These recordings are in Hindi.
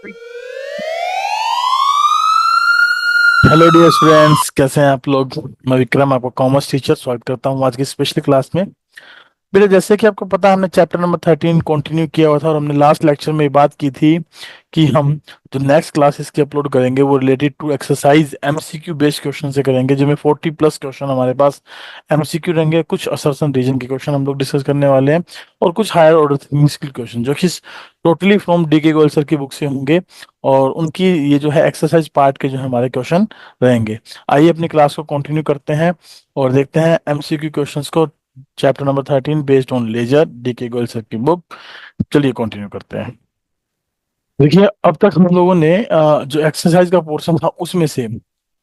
हेलो डियर स्टूडेंट्स, कैसे हैं आप लोग। मैं विक्रम, आपका कॉमर्स टीचर, स्वागत करता हूँ आज की स्पेशल क्लास में। बेटा, जैसे कि आपको पता है, हमने चैप्टर नंबर 13 कंटिन्यू किया हुआ था और हमने लास्ट लेक्चर में ये बात की थी कि हम जो नेक्स्ट क्लासेस की अपलोड करेंगे वो related to exercise MCQ based question से करेंगे, जिसमें 40+ क्वेश्चन हमारे पास एमसीक्यू रहेंगे। कुछ असर्शन रीजन के क्वेश्चन हम लोग डिस्कस करने वाले हैं और कुछ higher order thinking skill question जो कि totally from DK Goyal sir की बुक से होंगे। और उनकी ये जो है एक्सरसाइज पार्ट के जो है हमारे क्वेश्चन रहेंगे। आइए अपनी क्लास को कंटिन्यू करते हैं और देखते हैं एमसीक्यू क्वेश्चंस को। Chapter number 13 based on ledger, DK Goyal sir की बुक। चलिए कंटिन्यू करते हैं। देखिए, अब तक हम लोगों ने जो एक्सरसाइज का पोर्शन था उसमें से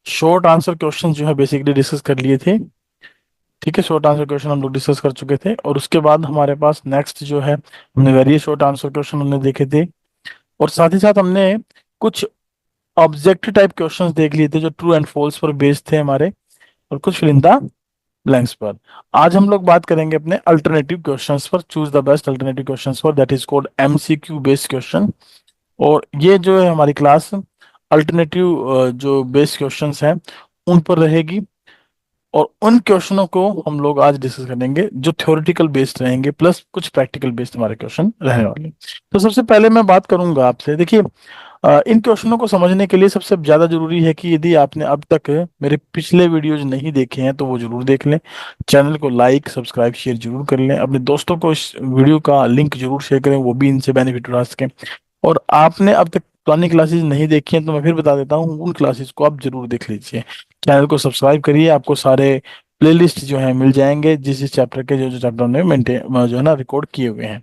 शॉर्ट आंसर क्वेश्चन जो है बेसिकली डिस्कस कर लिए थे। ठीक है, शॉर्ट आंसर क्वेश्चन हम लोग डिस्कस कर चुके थे और उसके बाद हमारे पास नेक्स्ट जो है हमने वेरियस शॉर्ट आंसर क्वेश्चन हमने देखे थे। और साथ ही साथ हमने कुछ ऑब्जेक्टिव टाइप क्वेश्चंस देख लिए थे जो ट्रू एंड फॉल्स पर बेस्ड थे हमारे, और कुछ फिल इन द ब्लैंक्स पर। आज हम लोग बात करेंगे अपने अल्टरनेटिव क्वेश्चंस पर। Choose the best alternative questions पर, that is called MCQ based question. और ये जो है हमारी क्लास अल्टरनेटिव जो बेस्ड क्वेश्चंस हैं उन पर रहेगी। और उन क्वेश्चनों को हम लोग आज डिस्कस करेंगे जो थ्योरेटिकल बेस्ड रहेंगे, प्लस कुछ प्रैक्टिकल बेस्ड हमारे क्वेश्चन रहने वाले। तो सबसे पहले मैं बात करूंगा आपसे। देखिए, इन क्वेश्चनों को समझने के लिए सबसे ज्यादा जरूरी है कि यदि आपने अब तक मेरे पिछले वीडियोज नहीं देखे हैं तो वो जरूर देख लें। चैनल को लाइक सब्सक्राइब शेयर जरूर कर लें। अपने दोस्तों को इस वीडियो का लिंक जरूर शेयर करें, वो भी इनसे बेनिफिट उठा सकें। और आपने अब तक पुरानी क्लासेस नहीं देखी हैं तो मैं फिर बता देता हूँ, उन क्लासेस को आप जरूर देख लीजिए। चैनल को सब्सक्राइब करिए, आपको सारे प्लेलिस्ट जो है मिल जाएंगे जिस जिस चैप्टर के जो जो चैप्टर हमने मेंटेन जो है ना रिकॉर्ड किए हुए हैं।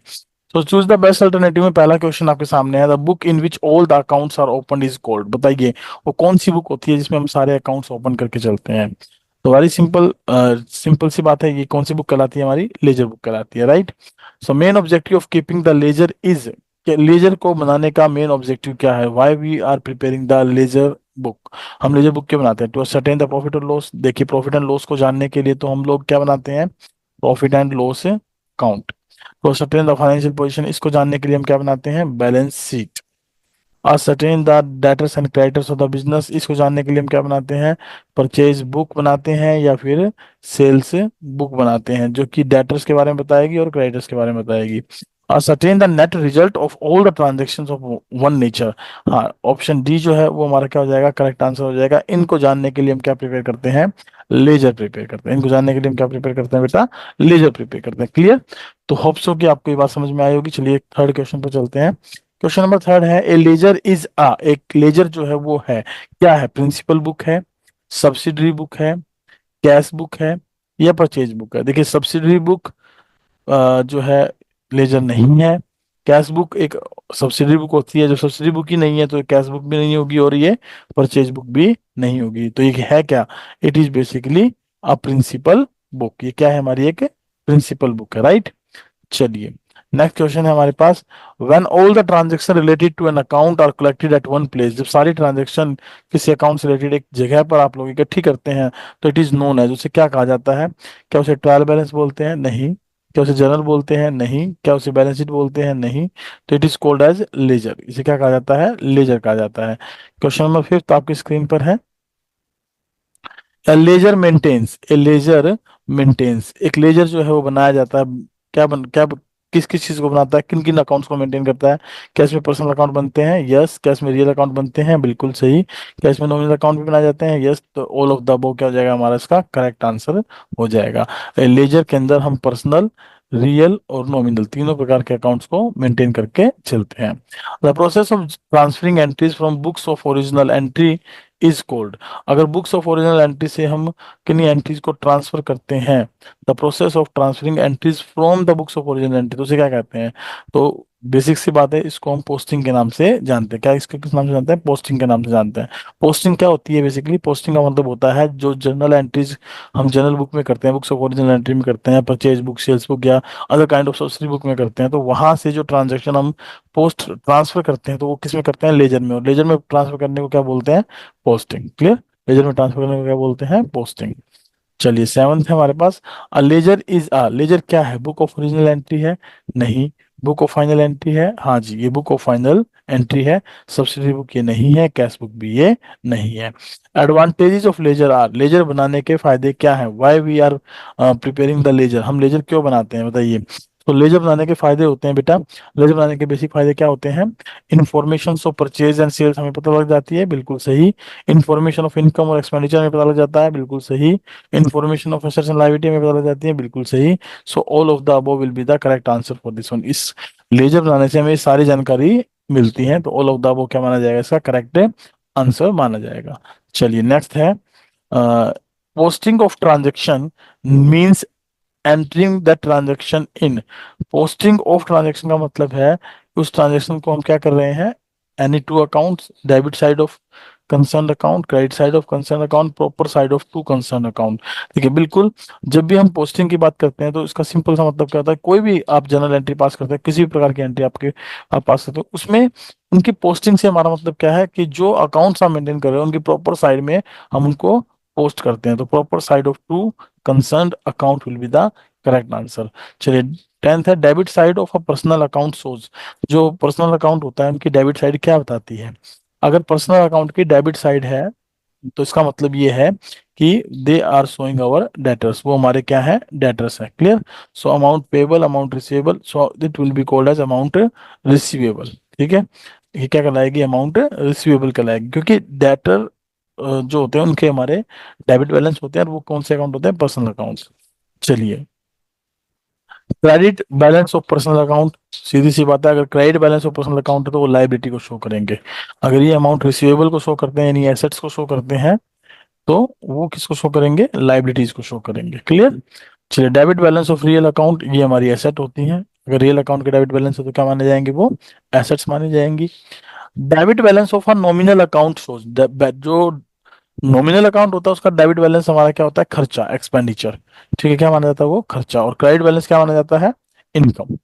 तो चूज द बेस्ट अल्टरनेटिव में पहला क्वेश्चन आपके सामने है, the book in which all the accounts are open is called. बताइए वो कौन सी बुक होती है जिसमें हम सारे अकाउंट्स ओपन करके चलते हैं। तो वेरी सिंपल सिंपल सी बात है, ये कौन सी बुक कहलाती है, हमारी लेजर बुक कहलाती है, right. So main objective of keeping the ledger is, ledger को बनाने का मेन ऑब्जेक्टिव क्या है, why we are preparing the ledger book. हम लेजर बुक क्यों बनाते हैं, टू असरटेन द प्रॉफिट और लॉस। देखिए, प्रॉफिट एंड लॉस को जानने के लिए तो हम लोग क्या बनाते हैं, प्रॉफिट एंड लॉस अकाउंट। तो सर्टेन द फाइनेंशियल पोजीशन, इसको जानने के लिए हम क्या बनाते हैं, balance sheet. Certain the debtors and creditors of the business, इसको जानने के लिए हम क्या बनाते हैं, परचेज बुक बनाते हैं या फिर सेल्स बुक बनाते हैं, जो कि डेटर्स के बारे में बताएगी और क्रेडिटर्स के बारे में बताएगी। Certain the net result of all the transaction of one nature. हाँ, ऑप्शन डी जो है वो हमारा क्या हो जाएगा, करेक्ट आंसर हो जाएगा। इनको जानने के लिए हम क्या प्रिपेयर करते हैं, लेजर प्रिपेयर करते हैं। इनको जानने के लिए हम क्या प्रिपेयर करते हैं बेटा, लेजर प्रिपेयर करते हैं। क्लियर। तो होप्स हो कि आपको ये बात समझ में आई होगी। चलिए थर्ड क्वेश्चन पर चलते हैं। क्वेश्चन नंबर थर्ड है, ए लेजर इज एक लेजर जो है वो है क्या है, प्रिंसिपल बुक है, सब्सिडरी बुक है, कैश बुक है या परचेज बुक है। देखिए, सब्सिडरी बुक जो है लेजर नहीं है। कैश बुक एक सब्सिडरी बुक होती है, जो सब्सिडरी बुक ही नहीं है तो कैश बुक भी नहीं होगी और ये परचेज बुक भी नहीं होगी। तो ये है क्या, it is basically a principal book. ये क्या है, हमारी एक प्रिंसिपल बुक है, राइट। चलिए नेक्स्ट क्वेश्चन है हमारे पास, when all the transaction related to an account are collected at one place. जब सारी ट्रांजेक्शन किसी अकाउंट से रिलेटेड एक जगह पर आप लोग इकट्ठी करते हैं तो इट इज नोन है, उसे क्या कहा जाता है। क्या उसे ट्रायल बैलेंस बोलते हैं, नहीं। क्या उसे जर्नल बोलते हैं, नहीं। क्या उसे बैलेंस शीट बोलते हैं, नहीं। तो it is called as ledger. इसे क्या कहा जाता है, लेजर कहा जाता है। क्वेश्चन नंबर फिफ्थ आपकी स्क्रीन पर है, ledger maintains, a ledger maintains, एक लेजर जो है वो बनाया जाता है। क्या किस किस चीज को बनाता है, किन किन अकाउंट्स को मेंटेन करता है। क्या इसमें पर्सनल अकाउंट बनते हैं, यस। क्या इसमें रियल अकाउंट बनते हैं, बिल्कुल सही। क्या इसमें नॉमिनल अकाउंट भी बनाए जाते हैं, यस। तो ऑल ऑफ द अबव क्या हो जाएगा, हमारा इसका करेक्ट आंसर हो जाएगा। लेजर के अंदर हम पर्सनल, रियल और नॉमिनल तीनों प्रकार के अकाउंट्स को मेंटेन करके चलते हैं। The process of transferring entries from books of original entry is called. अगर बुक्स ऑफ ओरिजिनल एंट्री से हम किन्हीं एंट्रीज को ट्रांसफर करते हैं, the process of transferring entries from the books of original entry, तो उसे क्या कहते हैं। तो बेसिक सी बात है, इसको हम पोस्टिंग के नाम से जानते हैं। क्या इसके किस नाम से जानते हैं, पोस्टिंग के नाम से जानते हैं। पोस्टिंग क्या होती है, बेसिकली पोस्टिंग का मतलब होता है जो जर्नल एंट्रीज हम जर्नल बुक में करते हैं, बुक्स ऑफ ओरिजिनल एंट्री में करते हैं, परचेज बुक, सेल्स बुक या other kind of subsidy book में करते हैं, तो वहां से जो ट्रांजेक्शन हम पोस्ट ट्रांसफर करते हैं तो वो किस में करते हैं, लेजर में। और लेजर में ट्रांसफर करने को क्या बोलते हैं, पोस्टिंग। क्लियर। लेजर में ट्रांसफर करने को क्या बोलते हैं, पोस्टिंग। चलिए सेवंथ है हमारे पास, अ लेजर इज अ, लेजर क्या है, बुक ऑफ ओरिजिनल एंट्री है, नहीं। बुक ऑफ फाइनल एंट्री है, हाँ जी ये बुक ऑफ फाइनल एंट्री है। सब्सिडरी बुक ये नहीं है, कैश बुक भी ये नहीं है। Advantages of ledger are, ledger बनाने के फायदे क्या है, why we are preparing the ledger, हम लेजर क्यों बनाते हैं बताइए। तो लेजर बनाने के फायदे होते हैं बेटा, लेजर बनाने के बेसिक फायदे क्या होते हैं, information of purchase and sales हमें पता लग जाती है, बिल्कुल सही। इन्फॉर्मेशन ऑफ इनकम और एक्सपेंडिचर हमें पता लग जाता है, बिल्कुल सही। Information of assets and liability में पता लग जाती है, बिल्कुल सही। So all of the above will be the correct answer for this one. इस लेजर बनाने से हमें ये सारी जानकारी मिलती है, तो ऑल ऑफ द अबव क्या माना जाएगा, इसका करेक्ट आंसर माना जाएगा। चलिए नेक्स्ट है, posting of transaction means entering the transaction in. Posting of transaction का मतलब है कि उस ट्रांजेक्शन को हम क्या कर रहे हैं, any two accounts, debit side of concern account, credit side of concern account, proper side of two concern account. ठीक है बिल्कुल। जब भी हम पोस्टिंग की बात करते हैं तो इसका सिंपल सा मतलब क्या होता है, कोई भी आप जनरल एंट्री पास करते हैं, किसी भी प्रकार की एंट्री आपके आप पास करते हो, उसमें उनकी पोस्टिंग से हमारा मतलब क्या है कि जो अकाउंट्स आप मेंटेन कर रहे हो उनकी प्रॉपर साइड में हम उनको पोस्ट करते हैं, तो proper side of two concern account will be the correct answer. चलिए टेंथ है, debit side of a personal account shows, जो पर्सनल अकाउंट होता है उनकी डेबिट साइड क्या बताती है। अगर पर्सनल अकाउंट की डेबिट साइड है तो इसका मतलब ये है कि they are showing our debtors, वो हमारे क्या है, डेटर्स है, clear. So amount payable, amount receivable, so it will be called as amount receivable. ठीक है, ये क्या कहलाएगी, अमाउंट रिसीवेबल कहलाएगी, क्योंकि डेटर जो होते हैं उनके हमारे डेबिट बैलेंस होते हैं, और वो कौन से अकाउंट होते हैं, पर्सनल अकाउंट्स। चलिए credit balance of personal account, सीधी सी बात है, अगर credit balance of personal account है तो वो लाइबिलिटी को शो करेंगे। अगर ये अमाउंट रिसीवेबल को शो करते हैं यानी एसेट्स को शो करते हैं, तो वो किसको शो करेंगे, लाइबिलिटीज को शो करेंगे, क्लियर। चलिए debit balance of real account, ये हमारी एसेट होती हैं, अगर रियल अकाउंट के डेबिट बैलेंस हो तो क्या माने जाएंगे, वो एसेट्स मानी जाएंगी। Debit balance of a nominal account shows, जो नॉमिनल अकाउंट होता है उसका डेबिट बैलेंस हमारा क्या होता है, खर्चा, एक्सपेंडिचर। ठीक है, क्या माना जाता है, वो खर्चा। और क्रेडिट बैलेंस क्या माना जाता है, इनकम।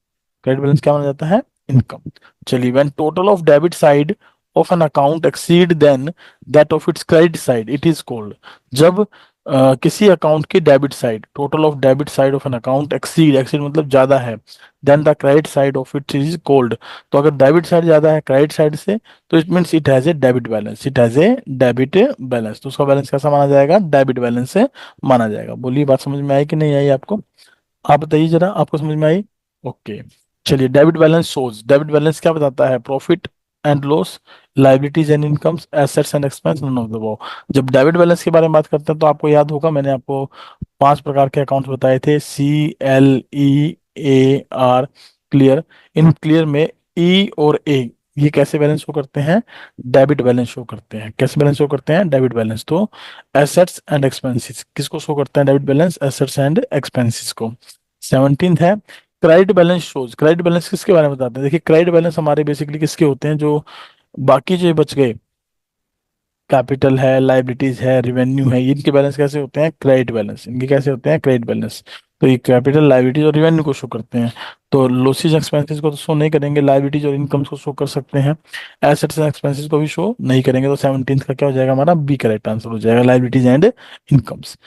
क्रेडिट बैलेंस क्या माना जाता है, इनकम। चलिए when total of debit side of an account exceed than that of its credit side it is called. जब किसी अकाउंट की debit side, total of debit side of an account exceed, exceed मतलब ज्यादा है, than the credit side of it is called. तो अगर डेबिट साइड ज्यादा है क्रेडिट साइड से, तो it means it has a debit balance, it has a debit balance. तो उसका बैलेंस कैसा माना जाएगा, डेबिट बैलेंस से माना जाएगा। बोलिए बात समझ में आई कि नहीं आई आपको, आप बताइए जरा, आपको समझ में आई। ओके। चलिए debit balance shows, debit balance क्या बताता है, profit and loss, liabilities and incomes, assets and expense, none of the above. जब डेबिट बैलेंस के बारे में बात करते हैं तो आपको याद होगा मैंने आपको 5 प्रकार के अकाउंट्स बताए थे, CLEAR, क्लियर। इन क्लियर में ई और ए, ये कैसे बैलेंस शो करते हैं, डेबिट बैलेंस शो करते हैं। कैसे बैलेंस शो करते हैं, डेबिट बैलेंस। तो एसेट्स एंड एक्सपेंसेस किसको शो करते हैं, debit balance assets and expenses को। 17th है, credit balance shows, credit balance किसके बारे में बताते हैं, देखिए क्रेडिट बैलेंस हमारे बेसिकली किसके होते हैं, जो बाकी जो बच गए, कैपिटल है, लाइबिलिटीज है, रिवेन्यू है, इनके बैलेंस कैसे होते हैं, क्रेडिट बैलेंस, इनके कैसे होते हैं, क्रेडिट बैलेंस। तो ये कैपिटल, लाइबिलिटीज और रिवेन्यू को शो करते हैं। तो लॉसेज एक्सपेंसेस को तो शो नहीं करेंगे, लाइबिलिटीज और इनकम्स को शो कर सकते हैं, एसेट्स एंड एक्सपेंसेस को भी शो नहीं करेंगे। तो 17th का क्या हो जाएगा हमारा, बी करेक्ट आंसर हो जाएगा, liabilities and incomes.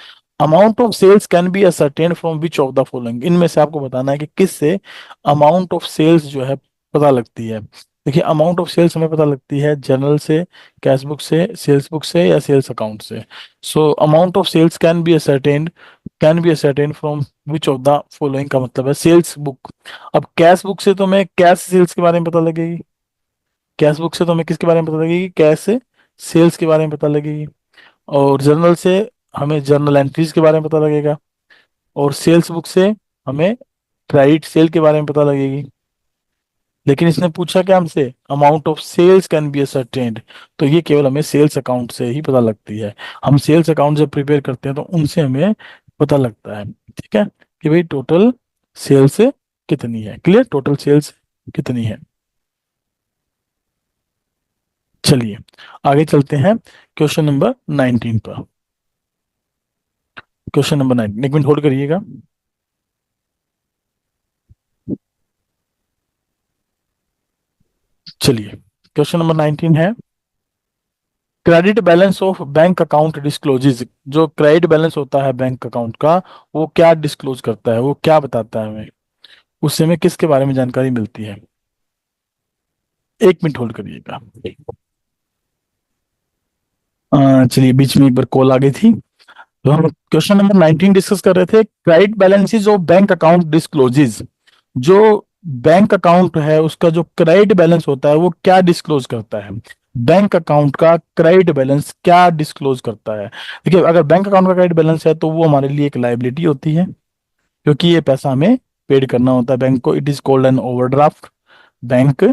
Amount of sales can B ascertain from which of the following, इनमें से आपको बताना है कि किस से अमाउंट ऑफ सेल्स जो है पता लगती है। देखिए अमाउंट ऑफ सेल्स हमें पता लगती है जर्नल से, कैश बुक से, सेल्स बुक से, या सेल्स अकाउंट से। So amount of sales can B ascertain from which of the following का मतलब है सेल्स बुक। अब कैश बुक से तो हमें कैश सेल्स के बारे में पता लगेगी, कैश बुक से तो हमें किसके बारे में पता लगेगी, कैश सेल्स के बारे में पता लगेगी। और जर्नल से हमें जर्नल एंट्रीज के बारे में पता लगेगा। और सेल्स बुक से हमें क्रेडिट सेल के बारे में पता लगेगी। लेकिन इसने पूछा क्या हमसे, amount of sales can B ascertained, तो ये केवल हमें सेल्स अकाउंट से ही पता लगती है। हम सेल्स अकाउंट जब प्रिपेयर करते हैं तो उनसे हमें पता लगता है, ठीक है, कि भाई टोटल सेल्स कितनी है, क्लियर, टोटल सेल्स कितनी है। चलिए आगे चलते हैं क्वेश्चन नंबर 19 पर। क्वेश्चन नंबर 19, एक मिनट होल्ड करिएगा। चलिए क्वेश्चन नंबर 19 है, credit balance of bank account discloses, जो क्रेडिट बैलेंस होता है बैंक अकाउंट का, वो क्या डिस्क्लोज करता है, वो क्या बताता है हमें, उससे हमें किसके बारे में जानकारी मिलती है? 1 मिनट होल्ड करिएगा। चलिए, बीच में एक बार कॉल आ गई थी। तो हम क्वेश्चन नंबर 19 डिस्कस कर रहे थे, credit balances of bank account discloses. जो बैंक अकाउंट है उसका जो क्रेडिट बैलेंस होता है वो क्या डिस्क्लोज करता है? बैंक अकाउंट का क्रेडिट बैलेंस क्या डिस्क्लोज करता है? देखिए, अगर बैंक अकाउंट का क्रेडिट बैलेंस है तो वो हमारे लिए एक लाइबिलिटी होती है, क्योंकि ये पैसा हमें पेड करना होता है बैंक को। It is called an overdraft. Bank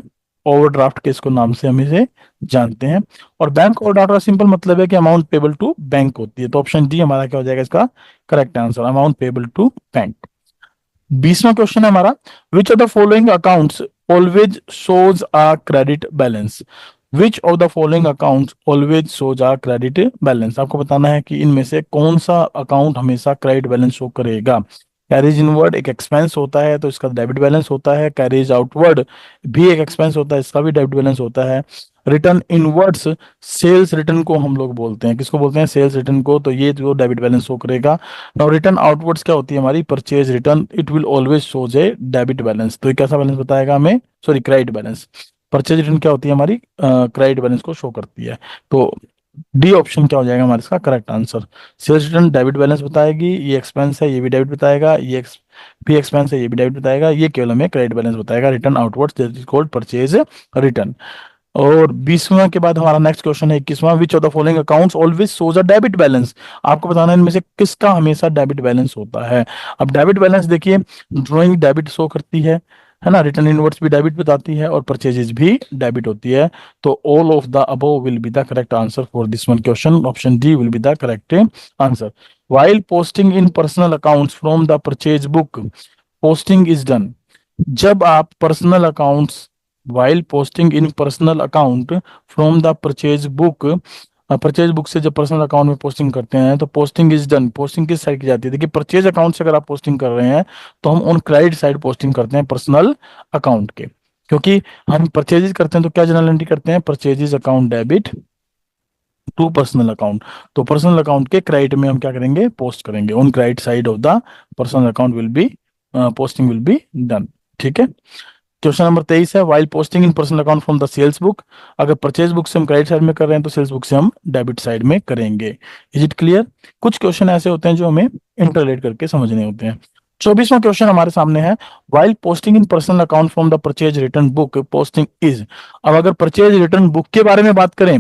overdraft के इसको नाम से हम इसे जानते हैं। और बैंक ओवरड्राफ्ट का सिंपल मतलब है कि अमाउंट पेबल टू बैंक होती है। तो ऑप्शन डी हमारा क्या हो जाएगा इसका correct answer, amount payable to bank. 20वां क्वेश्चन है हमारा, which of the following accounts always shows a credit balance? Which of the following accounts always shows a credit balance? आपको बताना है कि इनमें से कौन सा अकाउंट हमेशा क्रेडिट बैलेंस शो करेगा। कैरेज इनवर्ड एक एक्सपेंस होता है तो इसका डेबिट बैलेंस होता है। कैरेज आउटवर्ड भी एक एक्सपेंस होता है, इसका भी डेबिट बैलेंस होता है। रिटर्न इनवर्ड्स, सेल्स रिटर्न को हम लोग बोलते हैं, किसको बोलते हैं? सेल्स रिटर्न को। तो ये जो डेबिट बैलेंस शो करेगा। नाउ रिटर्न आउटवर्ड्स क्या होती है हमारी? Purchase return, it will always shows a debit balance. तो ये कैसा बैलेंस बताएगा हमें? Sorry, credit balance. Purchase return क्या होती है हमारी? क्रेडिट बैलेंस को शो करती है। तो डी ऑप्शन क्या हो जाएगा हमारे इसका correct answer. Sales return debit balance बताएगी, ये एक्सपेंस है ये भी डेबिट बताएगा, ये भी एक्सपेंस है ये भी डेबिट बताएगा, ये केवल हमें क्रेडिट बैलेंस बताएगा। Return outwards that is called purchase return. और 20वां के बाद हमारा नेक्स्ट क्वेश्चन है 21वां, which of the following accounts always shows a debit balance? आपको बताना है इनमें से किसका हमेशा डेबिट बैलेंस होता है। अब डेबिट बैलेंस देखिए, ड्रॉइंग डेबिट शो करती है ना, रिटर्न इनवर्ड्स भी डेबिट बताती है और परचेजेज भी डेबिट होती है। तो all of the above will be the correct answer for this one question, option D will be the correct answer. while posting in personal accounts from the purchase book, posting is done. जब आप personal accounts while posting in personal account from the purchase book से जब पर्सनल अकाउंट में पोस्टिंग करते हैं तो पोस्टिंग इज डन। पोस्टिंग किस साइड की जाती है? देखिए, परचेज अकाउंट से अगर आप पोस्टिंग कर रहे हैं तो हम ऑन क्रेडिट साइड पोस्टिंग करते हैं पर्सनल अकाउंट के, क्योंकि हम परचेजेस करते हैं तो क्या जनरल एंट्री करते हैं? Purchases account debit to personal account. तो पर्सनल अकाउंट के क्रेडिट में हम क्या करेंगे? पोस्ट करेंगे। On credit side of the personal account will be posting will be done. ठीक है। क्वेश्चन नंबर 23 है, while posting in personal account from the sales book. अगर परचेज बुक से हम क्रेडिट साइड में कर रहे हैं तो सेल्स बुक से हम डेबिट साइड में करेंगे। Is it clear? कुछ क्वेश्चन ऐसे होते हैं जो हमें इंटरलेट करके समझने होते हैं। 24वां क्वेश्चन हमारे सामने है, while posting in personal account from the purchase return book posting is. अब अगर परचेज रिटर्न बुक के बारे में बात करें,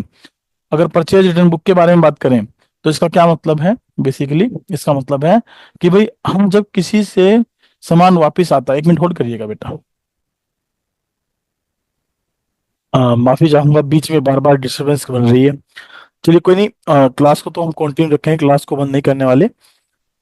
अगर परचेज रिटर्न बुक के बारे में बात करें तो इसका क्या मतलब है? बेसिकली इसका मतलब है कि भाई हम जब किसी से सामान वापिस आता है, 1 मिनट होल्ड करिएगा बेटा। माफी चाहूंगा, बीच में बार बार डिस्टरबेंस बन रही है। चलिए कोई नहीं, क्लास को तो हम कंटिन्यू रखेंगे, क्लास को बंद नहीं करने वाले।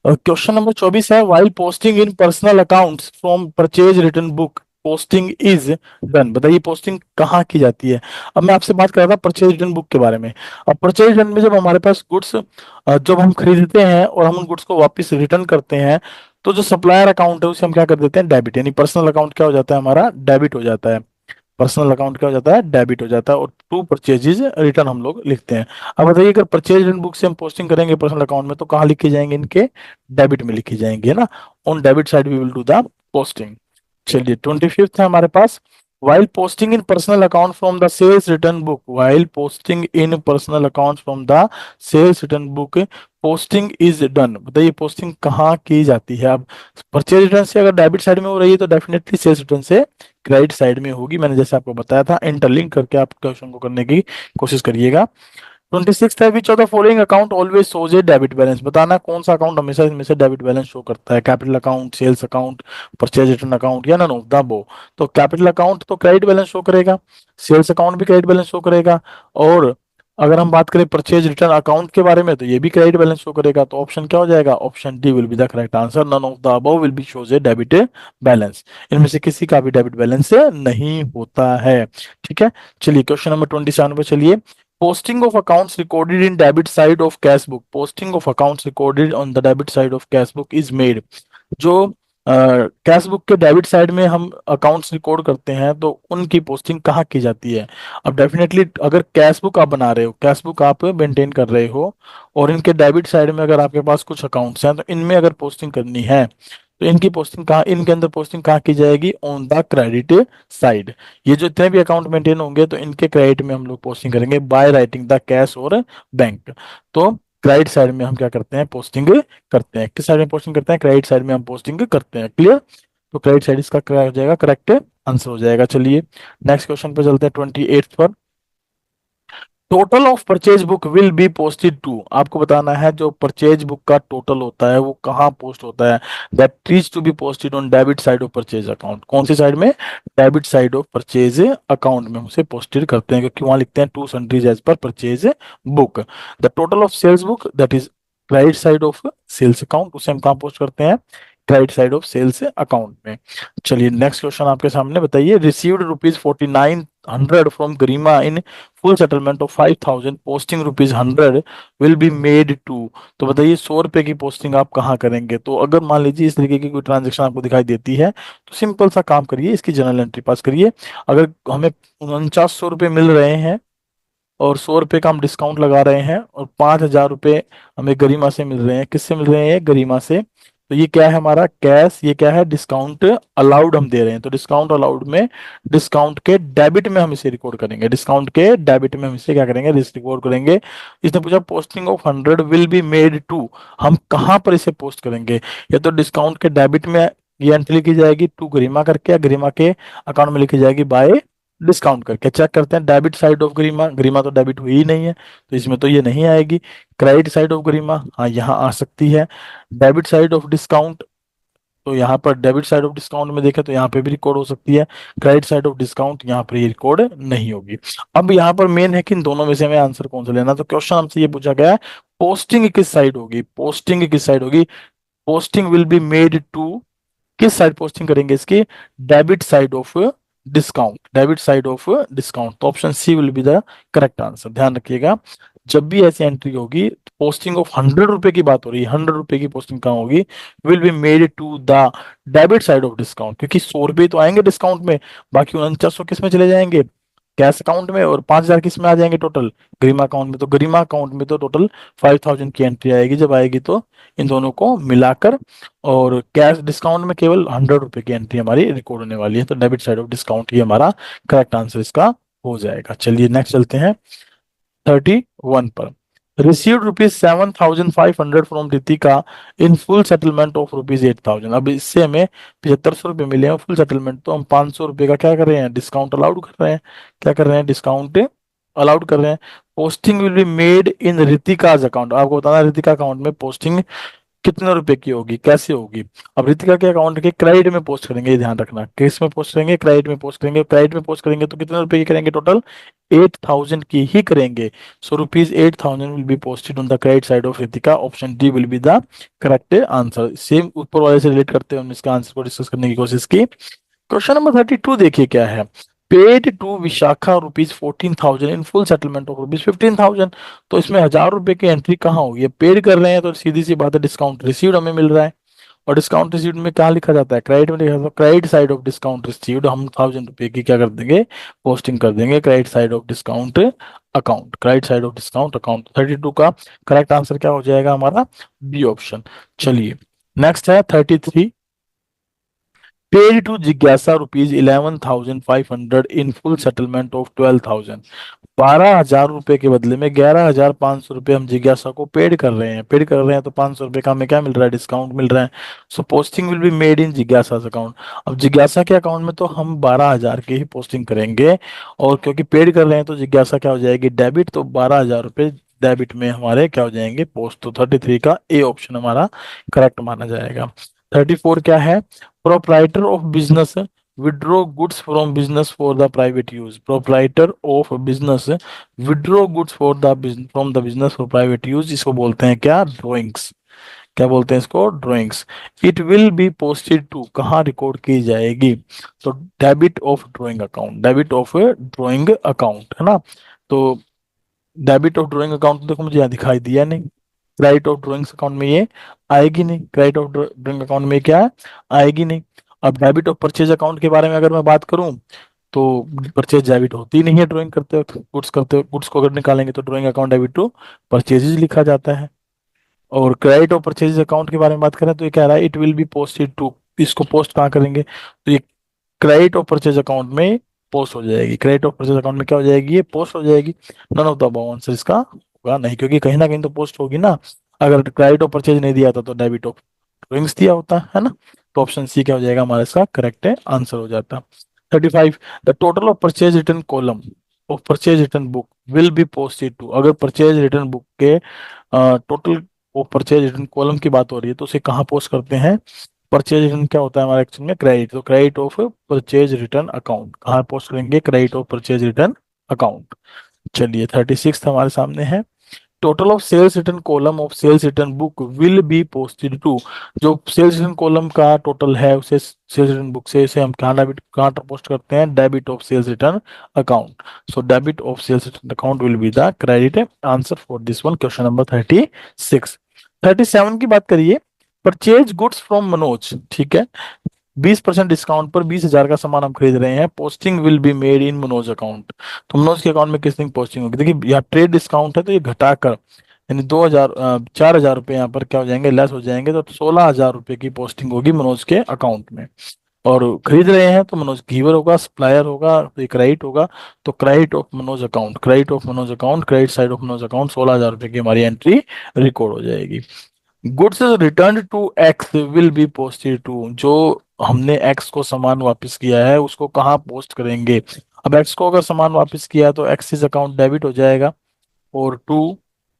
क्वेश्चन नंबर 24 है, while posting in personal accounts from purchase return book posting is done. बताइए पोस्टिंग कहाँ की जाती है? अब मैं आपसे बात कर रहा था परचेज रिटर्न बुक के बारे में। अब परचेज रिटर्न में जब हमारे पास गुड्स जब हम खरीदते हैं और हम उन गुड्स को वापस रिटर्न करते हैं तो जो सप्लायर अकाउंट है उसे हम क्या कर देते हैं? डेबिट। यानी पर्सनल अकाउंट क्या हो जाता है हमारा? डेबिट हो जाता है। पर्सनल अकाउंट क्या हो जाता है? डेबिट हो जाता है। और टू परचेजेज रिटर्न हम लोग लिखते हैं। अब बताइए, अगर परचेज रिटर्न बुक से हम पोस्टिंग करेंगे पर्सनल अकाउंट में तो कहाँ लिखी जाएंगे? इनके डेबिट में लिखी जाएंगी, है ना। On debit side we will do the posting. चलिए 25th है हमारे पास, while posting in personal account from the sales return book, while posting in personal accounts from the sales return book posting is done। बताइए पोस्टिंग कहाँ की जाती है? अब परचेज रिटर्न से अगर डेबिट साइड में हो रही है तो डेफिनेटली सेल्स रिटर्न से क्रेडिट साइड में होगी। मैंने जैसे आपको बताया था, इंटरलिंक करके आप क्वेश्चन को करने की कोशिश करिएगा। 26 है, विच of the following account always shows a debit balance. बताना कौन सा अकाउंट हमेशा इनमें से डेबिट बैलेंस शो करता है? Capital account, sales account, purchase return account या नन ऑफ द अबव। तो कैपिटल अकाउंट तो क्रेडिट बैलेंस शो करेगा, सेल्स अकाउंट भी क्रेडिट बैलेंस शो करेगा, और अगर हम बात करें परचेज रिटर्न अकाउंट के बारे में तो ये भी क्रेडिट बैलेंस शो करेगा। तो ऑप्शन क्या हो जाएगा? Option D will be the correct answer, none of the above will be shows a debit balance. इनमें से किसी का भी डेबिट बैलेंस नहीं होता है। ठीक है। चलिए क्वेश्चन नंबर 27 पे चलिए, posting of accounts recorded in debit side of cash book, posting of accounts recorded on the debit side of cash book is made। जो कैश बुक के डेबिट साइड में हम अकाउंट्स रिकॉर्ड करते हैं तो उनकी पोस्टिंग कहाँ की जाती है? अब डेफिनेटली अगर कैश बुक आप बना रहे हो, कैश बुक आप मेंटेन कर रहे हो, और इनके डेबिट साइड में अगर आपके पास कुछ अकाउंट्स हैं तो इनमें अगर पोस्टिंग करनी है तो इनकी पोस्टिंग कहाँ, इनके अंदर पोस्टिंग कहाँ की जाएगी? On the credit side. ये जो इतने भी अकाउंट मेंटेन होंगे तो इनके क्रेडिट में हम लोग पोस्टिंग करेंगे बाय राइटिंग द कैश और बैंक। तो क्रेडिट साइड में हम क्या करते हैं? पोस्टिंग करते हैं। किस साइड में पोस्टिंग करते हैं? क्रेडिट साइड में हम पोस्टिंग करते हैं। क्लियर? तो क्रेडिट साइड इसका क्या हो जाएगा? करेक्ट आंसर हो जाएगा। चलिए नेक्स्ट क्वेश्चन पे चलते हैं, 28 पर। Total of purchase book will be posted to, आपको बताना है जो परचेज बुक का टोटल होता है वो कहाँ पोस्ट होता है? That is to be posted on debit side of purchase account. कौन सी साइड में? Debit side of purchase account में हम उसे पोस्टेड करते हैं, क्योंकि वहां लिखते हैं to sundries as per purchase book. The total of sales book that is credit side of sales account, उसे हम कहाँ पोस्ट करते हैं? Credit side of sales account में। चलिए नेक्स्ट क्वेश्चन आपके सामने, बताइए received ₹4900 from Garima in full settlement of 5000 posting ₹100 will be made to. तो बताइए 100 रुपए की पोस्टिंग आप कहाँ करेंगे? तो अगर मान लीजिए इस तरीके की कोई ट्रांजेक्शन आपको दिखाई देती है तो सिंपल सा काम करिए, इसकी जर्नल एंट्री पास करिए। अगर हमें 4900 रुपये मिल रहे हैं और 100 रुपये का हम डिस्काउंट लगा रहे हैं और 5000 रुपये हमें गरिमा से मिल रहे हैं, किससे मिल रहे हैं? गरिमा से। तो ये क्या है हमारा? कैश। ये क्या है? डिस्काउंट अलाउड हम दे रहे हैं, तो डिस्काउंट अलाउड में डिस्काउंट के डेबिट में हम इसे रिकॉर्ड करेंगे। डिस्काउंट के डेबिट में हम इसे क्या करेंगे? रिकॉर्ड करेंगे। इसने पूछा posting of 100 will be made to, हम कहाँ पर इसे पोस्ट करेंगे? या तो डिस्काउंट के डेबिट में ये एंट्री लिखी जाएगी टू गरिमा करके, या गरिमा के अकाउंट में लिखी जाएगी बाय डिस्काउंट करके। चेक करते हैं डेबिट साइड ऑफ गरिमा, गरिमा तो डेबिट हुई ही नहीं है तो इसमें तो ये नहीं आएगी। क्रेडिट साइड ऑफ गरिमा, हाँ यहाँ आ सकती है। डेबिट साइड ऑफ डिस्काउंट, तो यहाँ पर डेबिट साइड ऑफ डिस्काउंट में देखें तो यहाँ पे भी रिकॉर्ड हो सकती है। क्रेडिट साइड ऑफ डिस्काउंट यहाँ पर ये रिकॉर्ड नहीं होगी। अब यहाँ पर मेन है कि इन दोनों में से हमें आंसर कौन सा लेना, तो क्वेश्चन हमसे ये पूछा गया है पोस्टिंग किस साइड होगी? पोस्टिंग किस साइड होगी? Posting will be made to, किस साइड पोस्टिंग करेंगे इसकी? Debit side of discount, debit side of discount. तो option C will be the correct answer. ध्यान रखिएगा जब भी ऐसी एंट्री होगी, पोस्टिंग ऑफ 100 रुपए की बात हो रही है, 100 रुपए की पोस्टिंग कहाँ होगी? Will be made to the debit side of discount, क्योंकि 100 रुपए तो आएंगे डिस्काउंट में, बाकी 4900 किस में चले जाएंगे? कैश अकाउंट में, और 5000 किस में आ जाएंगे टोटल? गरिमा अकाउंट में। तो गरिमा अकाउंट में तो टोटल 5000 की एंट्री आएगी, जब आएगी तो इन दोनों को मिलाकर, और कैश डिस्काउंट में केवल 100 रुपए की एंट्री हमारी रिकॉर्ड होने वाली है। तो डेबिट साइड ऑफ डिस्काउंट ही हमारा करेक्ट आंसर इसका हो जाएगा। चलिए नेक्स्ट चलते हैं 31 पर। Received ₹7500 from Ritika in full settlement of ₹8000। अब इससे हमें 7500 रुपये मिले हैं फुल सेटलमेंट, तो हम 500 रुपये का क्या कर रहे हैं? डिस्काउंट अलाउड कर रहे हैं। क्या कर रहे हैं? डिस्काउंट अलाउड कर रहे हैं। Posting will be made in Ritika's account, आपको बताना है रितिका अकाउंट में पोस्टिंग कितने रुपए की होगी, कैसे होगी? अब रितिका के अकाउंट के क्रेडिट में पोस्ट करेंगे, ये ध्यान रखना। किस में पोस्ट करेंगे? क्रेडिट में पोस्ट करेंगे। क्रेडिट में पोस्ट करेंगे तो कितने रुपए की करेंगे? टोटल 8000 की ही करेंगे। सो ₹8000 will be posted on the credit side of Ritika. Option D will be the correct answer. Same ऊपर वाले से रिलेट करते हुए हमने इसका आंसर को डिस्कस करने की कोशिश की। क्वेश्चन नंबर 32 देखिए क्या है। Paid to Vishakha ₹14,000 in full settlement of ₹15,000। तो इसमें 1000 रुपए की एंट्री कहाँ होगी? पेड कर रहे हैं तो सीधी सी बात है डिस्काउंट रिसीव्ड हमें मिल रहा है, और डिस्काउंट रिसीव्ड में क्या लिखा जाता है? क्रेडिट में लिखा जाता है। Credit side of discount received हम 1000 रुपए की क्या कर देंगे? पोस्टिंग कर देंगे credit side of discount account. Credit side of discount account 32 का करेक्ट आंसर क्या हो जाएगा हमारा? B option. चलिए नेक्स्ट है 33। पेड टू जिज्ञासा ₹11,500 इन फुल सेटलमेंट ऑफ 12,000। 12,000 रुपए के बदले में 11,500 रुपये हम जिज्ञासा को पेड कर रहे हैं। पेड कर रहे हैं तो 500 रुपये का हमें क्या मिल रहा है? डिस्काउंट मिल रहा है। So posting will be made in जिज्ञासा अकाउंट। अब जिज्ञासा के अकाउंट में तो हम 12,000 की ही पोस्टिंग करेंगे, और क्योंकि पेड कर रहे हैं तो जिज्ञासा क्या हो जाएगी? डेबिट। तो 12,000 रुपये डेबिट में हमारे क्या हो जाएंगे? पोस्ट। तो 33 का ए ऑप्शन हमारा करेक्ट माना जाएगा। 34 क्या है? Proprietor of business withdraw goods from business for the private use. Proprietor of business withdraw goods for the from the business for private use, इसको बोलते हैं क्या? ड्रॉइंग्स। क्या बोलते हैं इसको? Drawings. It will be posted to, कहाँ रिकॉर्ड की जाएगी? तो debit of drawing account, debit of drawing account है ना। तो डेबिट ऑफ ड्रॉइंग अकाउंट तो देखो मुझे यहाँ दिखाई दिया नहीं, क्रेडिट ऑफ ड्राइंग्स अकाउंट में ये आएगी नहीं, क्रेडिट ऑफ ड्राइंग अकाउंट में क्या आएगी नहीं। अब डेबिट ऑफ परचेज अकाउंट के बारे में अगर मैं बात करूं तो परचेज डेबिट होती नहीं है ड्राइंग करते वक्त, गुड्स को अगर निकालेंगे तो drawing account debit to purchases लिखा जाता है। और क्रेडिट ऑफ परचेज अकाउंट के बारे में बात करें तो ये कह रहा है it will be posted to, इसको पोस्ट कहाँ करेंगे, तो ये क्रेडिट ऑफ परचेज अकाउंट में पोस्ट हो जाएगी, क्रेडिट ऑफ परचेज अकाउंट में क्या हो जाएगी, ये पोस्ट हो जाएगी। None of the above answer इसका होगा नहीं, क्योंकि कहीं ना कहीं तो पोस्ट होगी ना। अगर क्रेडिट ऑफ परचेज नहीं दिया था तो डेबिट ऑफ ड्राइंग्स दिया होता है ना। तो ऑप्शन सी क्या हो जाएगा हमारा इसका करेक्ट है आंसर हो जाता। 35, the total of purchase return column of purchase return book will be posted to, अगर परचेज रिटर्न बुक के total of purchase return column की बात हो रही है तो उसे कहाँ पोस्ट करते हैं। परचेज रिटर्न क्या होता है हमारा एक्चुअल में क्रेडिट, तो credit of purchase return account कहाँ पोस्ट करेंगे, credit of purchase return account. चलिए 36 हमारे सामने है, total of sales return column of sales return book will be posted to, जो सेल्स रिटर्न कॉलम का टोटल है उसे सेल्स रिटर्न बुक से इसे हम कहाँ डेबिट कहाँ पोस्ट करते हैं, debit of sales return account. So debit of sales return account will be the credit answer for this one, question number 36। 37 की बात करिए, परचेज गुड्स फ्रॉम मनोज, ठीक है, 20% डिस्काउंट पर 20,000 का सामान हम खरीद रहे हैं, posting will be made in Manoj account, तो मनोज के अकाउंट में किस दिन पोस्टिंग होगी, देखिए यहाँ ट्रेड डिस्काउंट है तो ये घटाकर यानी 2,000 4,000 रुपये यहाँ पर क्या हो जाएंगे लेस हो जाएंगे, तो 16,000 रुपये की पोस्टिंग होगी मनोज के अकाउंट में। और खरीद रहे हैं तो मनोज गिवर होगा, सप्लायर होगा, तो क्रेडिट होगा, तो credit of Manoj account, credit of Manoj account, credit side of Manoj account 16,000 रुपये की हमारी एंट्री रिकॉर्ड हो जाएगी। Goods return to X will be posted to, जो हमने एक्स को सामान वापस किया है उसको कहाँ पोस्ट करेंगे। अब एक्स को अगर सामान वापस किया है तो एक्सिस अकाउंट डेबिट हो जाएगा, और टू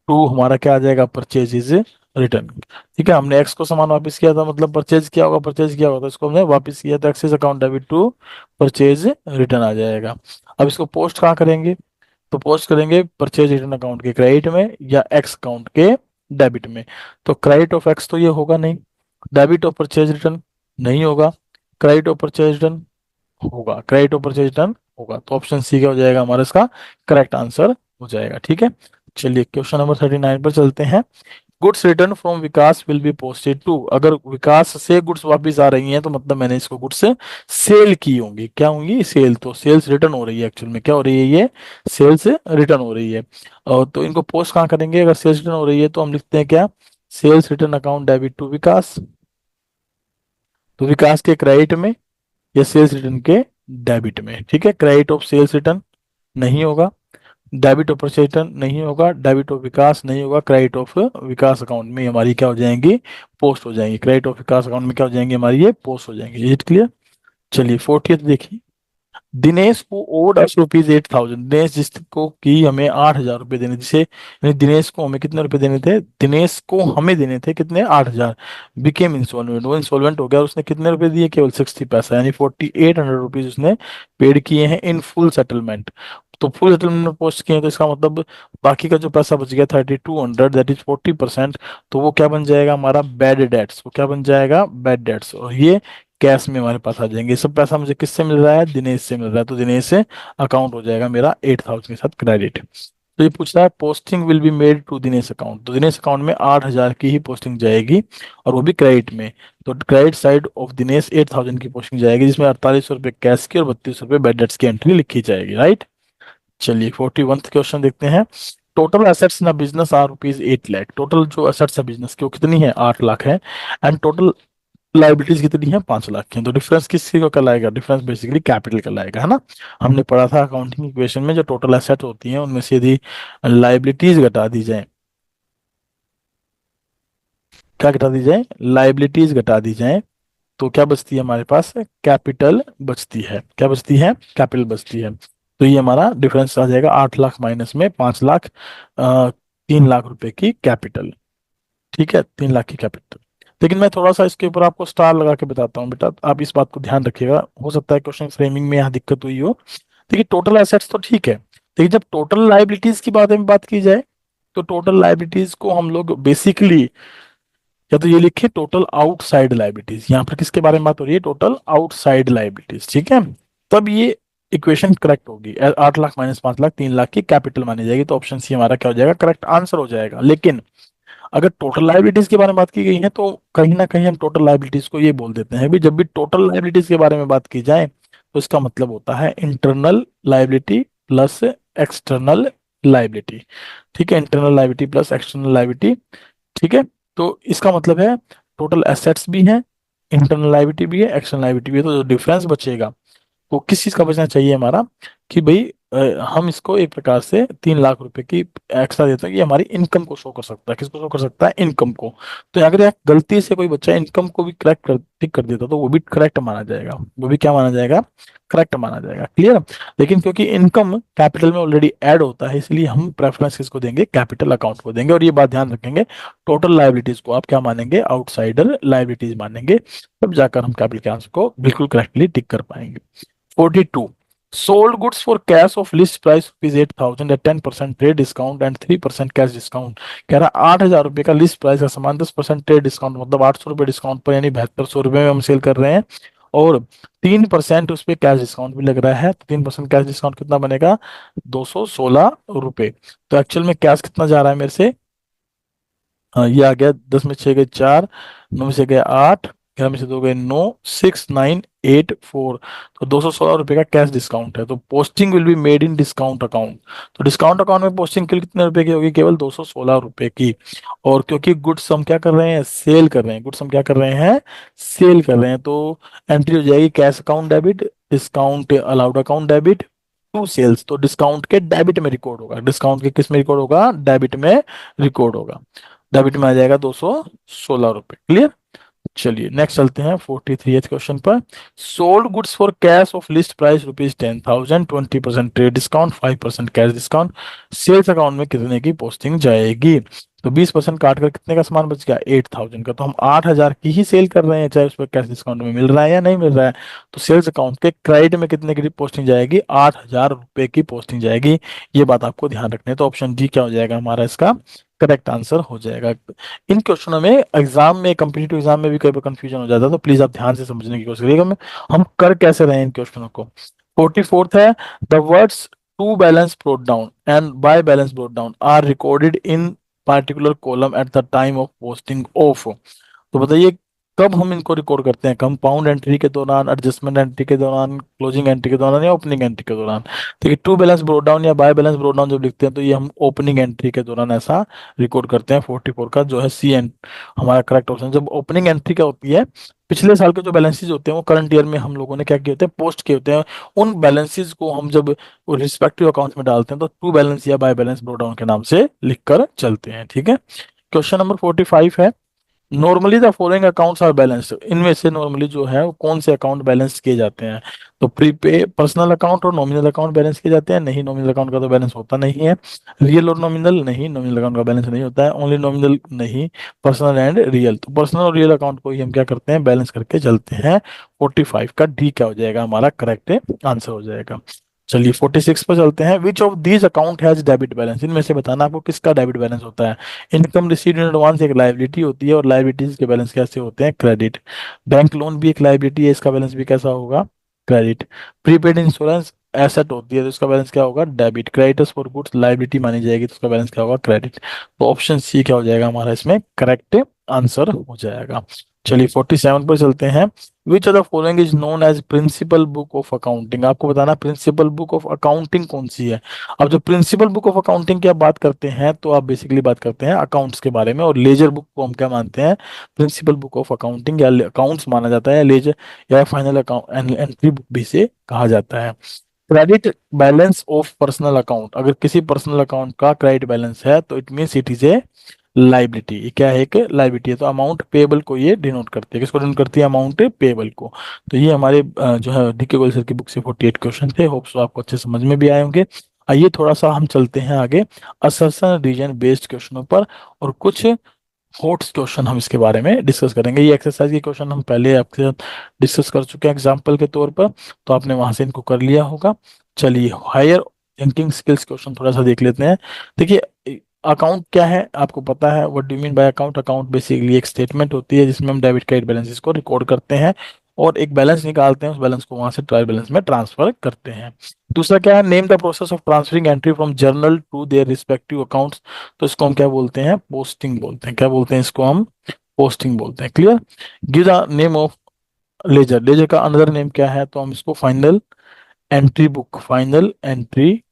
टू हमारा क्या आ जाएगा, परचेज इज रिटर्न। ठीक है, हमने एक्स को सामान वापस किया था मतलब परचेज किया होगा, परचेज किया होगा तो इसको हमने वापस किया तो X's account debit to purchase return आ जाएगा। अब इसको पोस्ट कहाँ करेंगे, तो पोस्ट करेंगे परचेज रिटर्न अकाउंट के क्रेडिट में या एक्स अकाउंट के डेबिट में। तो क्रेडिट ऑफ एक्स तो ये होगा नहीं, डेबिट ऑफ परचेज रिटर्न नहीं होगा, क्रेडिट ऑफ परचेज रिटर्न होगा, क्रेडिट ऑफ परचेज रिटर्न होगा, तो ऑप्शन सी क्या हो जाएगा हमारा इसका करेक्ट आंसर हो जाएगा। ठीक है, चलिए क्वेश्चन नंबर 39 पर चलते हैं। Goods return from Vikas will be posted to, अगर विकास से गुड्स वापस आ रही हैं तो मतलब मैंने इसको गुड्स सेल की होंगी, क्या होंगी सेल, तो सेल्स रिटर्न हो रही है, एक्चुअल में क्या हो रही है ये सेल्स रिटर्न हो रही है। और तो इनको पोस्ट कहाँ करेंगे, अगर सेल्स रिटर्न हो रही है तो हम लिखते हैं क्या, sales return account debit to Vikas, तो विकास के क्रेडिट में या सेल्स रिटर्न के डेबिट में। ठीक है, क्रेडिट ऑफ सेल्स रिटर्न नहीं होगा, डेबिट ऑफ परचेज रिटर्न नहीं होगा, डेबिट ऑफ विकास नहीं होगा, क्रेडिट ऑफ विकास अकाउंट में हमारी क्या हो जाएंगी पोस्ट हो जाएंगी, क्रेडिट ऑफ विकास अकाउंट में क्या हो जाएंगी हमारी ये पोस्ट हो जाएंगी। Is it clear. चलिए 40th देखिए, दिनेश को ओड अस ₹8,000, दिनेश जिसको की हमें 8,000 रुपये देने, जिसे यानी दिनेश को हमें कितने रुपए देने थे, दिनेश को हमें देने थे कितने 8,000, बिकेम इंसॉल्वेंट, वो इंसॉल्वेंट हो गया और उसने कितने रुपए दिए केवल 60 पैसा, यानी 4,800 रुपीज उसने पेड किए हैं इन फुल सेटलमेंट। तो फुल सेटलमेंट में पोस्ट किए हैं तो इसका मतलब बाकी का जो पैसा बच गया 3,200 दैट इज 40%, तो वो क्या बन जाएगा हमारा बैड डेट्स, वो क्या बन जाएगा बैड डेट्स, और ये कैश में हमारे पास आ जाएंगे। ये सब पैसा मुझे किससे मिल रहा है, दिनेश से मिल रहा है, तो दिनेश से अकाउंट हो जाएगा मेरा 8,000 के साथ क्रेडिट। तो ये पूछ रहा है posting will be made to Dinesh account, तो दिनेश अकाउंट में 8,000 की ही पोस्टिंग जाएगी और वो भी क्रेडिट में, तो क्रेडिट साइड ऑफ दिनेश 8,000 की पोस्टिंग जाएगी जिसमें 4800 रुपये कैश की और 3200 रुपये बैड डेट्स की एंट्री लिखी जाएगी, राइट। चलिए 41th क्वेश्चन देखते हैं। Total assets in business are ₹8 lakh, total जो एसेट्स है बिजनेस की वो कितनी है 8 लाख है, एंड टोटल लाइबिलिटीज कितनी है 5 लाख की है। तो डिफरेंस किसकी को कहलाएगा, डिफरेंस बेसिकली कैपिटल कहलाएगा, है ना। हमने पढ़ा था अकाउंटिंग इक्वेशन में जो टोटल एसेट होती हैं उनमें से यदि लाइबिलिटीज घटा दी जाए, क्या घटा दी जाए, लाइबिलिटीज घटा दी जाए, तो क्या बचती है हमारे पास कैपिटल बचती है, क्या बचती है कैपिटल बचती है। तो ये हमारा डिफरेंस आ जाएगा 8 लाख माइनस में 5 लाख, 3 लाख रुपए की कैपिटल। ठीक है, 3 लाख की कैपिटल। लेकिन मैं थोड़ा सा इसके ऊपर आपको स्टार लगा के बताता हूँ बेटा, आप इस बात को ध्यान रखिएगा, हो सकता है क्वेश्चन फ्रेमिंग में यहाँ दिक्कत हुई हो। देखिए टोटल एसेट्स तो ठीक है, लेकिन जब टोटल लाइबिलिटीज की बारे में बात की जाए तो टोटल लाइबिलिटीज को हम लोग बेसिकली या तो ये लिखे टोटल आउटसाइड लाइबिलिटीज, यहाँ पर किसके बारे में बात हो रही है, टोटल आउटसाइड लाइबिलिटीज। ठीक है, तब ये इक्वेशन करेक्ट होगी, 8 लाख माइनस 5 लाख 3 लाख की कैपिटल मानी जाएगी, तो ऑप्शन सी हमारा क्या हो जाएगा करेक्ट आंसर हो जाएगा। लेकिन अगर टोटल लाइबिलिटीज के बारे में बात की गई है तो कहीं ना कहीं हम टोटल लाइबिलिटीज को ये बोल देते हैं भी, जब भी टोटल लाइबिलिटीज के बारे में बात की जाए तो इसका मतलब होता है internal liability plus external liability. ठीक है, internal liability plus external liability. ठीक है, तो इसका मतलब है टोटल एसेट्स भी हैं, इंटरनल लाइबिलिटी भी है, एक्सटर्नल लाइबिलिटी भी है, तो जो डिफरेंस बचेगा वो किस चीज का बचना चाहिए हमारा, कि भाई हम इसको एक प्रकार से 3 लाख रुपए की एक्स्ट्रा देते हैं, कि हमारी इनकम को शो कर सकता है। किसको शो कर सकता है? इनकम को। तो अगर यार गलती से कोई बच्चा इनकम को भी करेक्ट कर ठीक कर देता तो वो भी करेक्ट माना जाएगा, वो भी क्या माना जाएगा? करेक्ट माना जाएगा। क्लियर? लेकिन क्योंकि इनकम कैपिटल में ऑलरेडी ऐड होता है, इसलिए हम प्रेफरेंस किसको देंगे? कैपिटल अकाउंट को देंगे। और ये बात ध्यान रखेंगे, टोटल लाइबिलिटीज को आप क्या मानेंगे? आउटसाइडर लाइबिलिटीज मानेंगे, तब जाकर हम कैपिटल के आंसर को बिल्कुल करेक्टली टिक कर पाएंगे। 42. Sold goods for cash of list price rupees 8,000 at 10% trade discount and 3% cash discount. कह रहा है 8,000 रुपए का लिस्ट प्राइस का सामान 10% ट्रेड डिस्काउंट, मतलब 800 रुपए डिस्काउंट पर, यानी 7200 रुपए में हम सेल कर रहे हैं, और 3% उस पर कैश डिस्काउंट भी लग रहा है। तो 3% कैश डिस्काउंट कितना बनेगा? 216 रुपए। तो एक्चुअल में कैश कितना जा रहा है मेरे से? हाँ, ये आ गया 10 में 6 गए 4, 9 में से गए 8, 11 में से 2 गए 9, 6984। तो 216 रुपये का कैश डिस्काउंट है। तो posting will be made in discount account. तो डिस्काउंट अकाउंट में पोस्टिंग के लिए कितने रुपए की होगी? केवल 216 रुपये की। और क्योंकि गुड्स हम क्या कर रहे हैं? सेल कर रहे हैं। गुड्स हम क्या कर रहे हैं? सेल कर रहे हैं। तो एंट्री हो जाएगी cash account debit, discount allowed account debit to sales. तो डिस्काउंट के डेबिट में रिकॉर्ड होगा, डिस्काउंट के किस में रिकॉर्ड होगा? डेबिट में रिकॉर्ड होगा। डेबिट में आ जाएगा 216 रुपये। क्लियर? चलिए नेक्स्ट चलते हैं 43 क्वेश्चन पर। Sold goods for cash of list price rupees 10,000, 20% trade discount, 5% cash discount, sales account में कितने की पोस्टिंग जाएगी? तो 20% काट कर कितने का सामान बच गया? 8,000 का। तो हम 8,000 की ही सेल कर रहे हैं, चाहे उस पर कैश डिस्काउंट में मिल रहा है या नहीं मिल रहा है। तो सेल्स अकाउंट के क्रेडिट में कितने की पोस्टिंग जाएगी? 8,000 रुपए की पोस्टिंग जाएगी। ये बात आपको ध्यान रखनी है। तो ऑप्शन डी क्या हो जाएगा हमारा? इसका करेक्ट आंसर हो जाएगा। इन क्वेश्चनों में एग्जाम में, कम्पिटिटिव एग्जाम में भी कई बार कंफ्यूजन हो जाता है, तो प्लीज आप ध्यान से समझने की कोशिश करिएगा। हम कर कैसे रहे हैं इन क्वेश्चनों को। 44th है, the words to balance brought down and by balance brought down are recorded in particular column at the time of posting of. तो बताइए कब हम इनको रिकॉर्ड करते हैं? कंपाउंड एंट्री के दौरान, एडजस्टमेंट एंट्री के दौरान, क्लोजिंग एंट्री के दौरान, या ओपनिंग एंट्री के दौरान? देखिए टू बैलेंस ब्रोट डाउन या बाय बैलेंस ब्रोट डाउन जब लिखते हैं तो ये हम ओपनिंग एंट्री के दौरान ऐसा रिकॉर्ड करते हैं। 44 का जो है सी एंड हमारा करेक्ट ऑप्शन। जब ओपनिंग एंट्री क्या होती है? पिछले साल के जो बैलेंसेज होते हैं वो करंट ईयर में हम लोगों ने क्या किए होते हैं? पोस्ट किए होते हैं। उन बैलेंसेज को हम जब रिस्पेक्टिव अकाउंट्स में डालते हैं तो टू बैलेंस या बाय बैलेंस ब्रोट डाउन के नाम से लिखकर चलते हैं। ठीक है, क्वेश्चन नंबर 45 है, normally the following accounts are balanced. इनमें से नॉर्मली जो है वो कौन से अकाउंट बैलेंस किए जाते हैं? तो प्रीपे पर्सनल अकाउंट और नॉमिनल अकाउंट बैलेंस किए जाते हैं? नहीं, नॉमिनल अकाउंट का तो बैलेंस होता नहीं है। रियल और नॉमिनल? नहीं, नॉमिनल अकाउंट का बैलेंस नहीं होता है। Only nominal? नहीं। Personal and real? तो पर्सनल और रियल अकाउंट को ही हम क्या करते हैं? बैलेंस करके चलते हैं। 45 का डी क्या हो जाएगा हमारा? करेक्ट आंसर हो जाएगा। चलिए 46 पर चलते हैं। Which of these account has debit balance? इनमें से बताना आपको किसका डेबिट बैलेंस होता है। इनकम रिसीव्ड इन एडवांस एक लायबिलिटी होती है, और लायबिलिटीज के बैलेंस कैसे होते हैं? क्रेडिट। बैंक लोन भी एक लायबिलिटी है, इसका बैलेंस भी कैसा होगा? क्रेडिट। प्रीपेड इंश्योरेंस एसेट होती है, तो इसका बैलेंस क्या होगा? Debit. Creditors for goods liability मानी जाएगी, तो उसका बैलेंस क्या होगा? क्रेडिट। तो ऑप्शन सी क्या हो जाएगा हमारा इसमें? करेक्ट आंसर हो जाएगा। चलिए 47 पर चलते हैं। Which of the following is known as principal book of accounting? आपको बताना प्रिंसिपल बुक ऑफ अकाउंटिंग कौन सी है। अब जो प्रिंसिपल बुक ऑफ अकाउंटिंग की आप बात करते हैं तो आप बेसिकली बात करते हैं अकाउंट्स के बारे में, और लेजर बुक को हम क्या मानते हैं? प्रिंसिपल बुक ऑफ अकाउंटिंग या अकाउंट्स माना जाता है, लेजर या फाइनल अकाउंट एंट्री बुक भी से कहा जाता है। Credit balance of personal account, अगर किसी पर्सनल अकाउंट का क्रेडिट बैलेंस है तो it means it is a liability. ये क्या है? एक लाइबिलिटी है। तो अमाउंट पेबल को ये डिनोट करती है। किसको डिनोट करती है? अमाउंट पेबल को। तो ये हमारे जो है डीके गोयल सर की बुक से 48 क्वेश्चन थे। होप्स आपको अच्छे समझ में भी आए होंगे। आइए थोड़ा सा हम चलते हैं आगे असर्शन रीजन बेस्ड क्वेश्चनों पर, और कुछ हॉट क्वेश्चन हम इसके बारे में डिस्कस करेंगे। ये एक्सरसाइज के क्वेश्चन हम पहले आपके साथ डिस्कस कर चुके हैं एग्जाम्पल के तौर पर, तो आपने वहां से इनको कर लिया होगा। चलिए हायर थिंकिंग स्किल्स क्वेश्चन थोड़ा सा देख लेते हैं। देखिए अकाउंट क्या है आपको पता है? What do mean by account? Account basically एक स्टेटमेंट होती है जिसमें हम डेबिट क्रेडिट बैलेंसेस को रिकॉर्ड करते हैं, और एक बैलेंस निकालते हैं, उस बैलेंस को वहां से ट्रायल बैलेंस में ट्रांसफर करते हैं। दूसरा क्या है, name the process of transferring entry from journal to their respective accounts. तो इसको हम क्या बोलते हैं, पोस्टिंग बोलते हैं। क्या बोलते हैं इसको हम, पोस्टिंग बोलते हैं। Clear. Give the name of ledger, ledger का अनदर नेम क्या है, तो हम इसको final entry book, final entry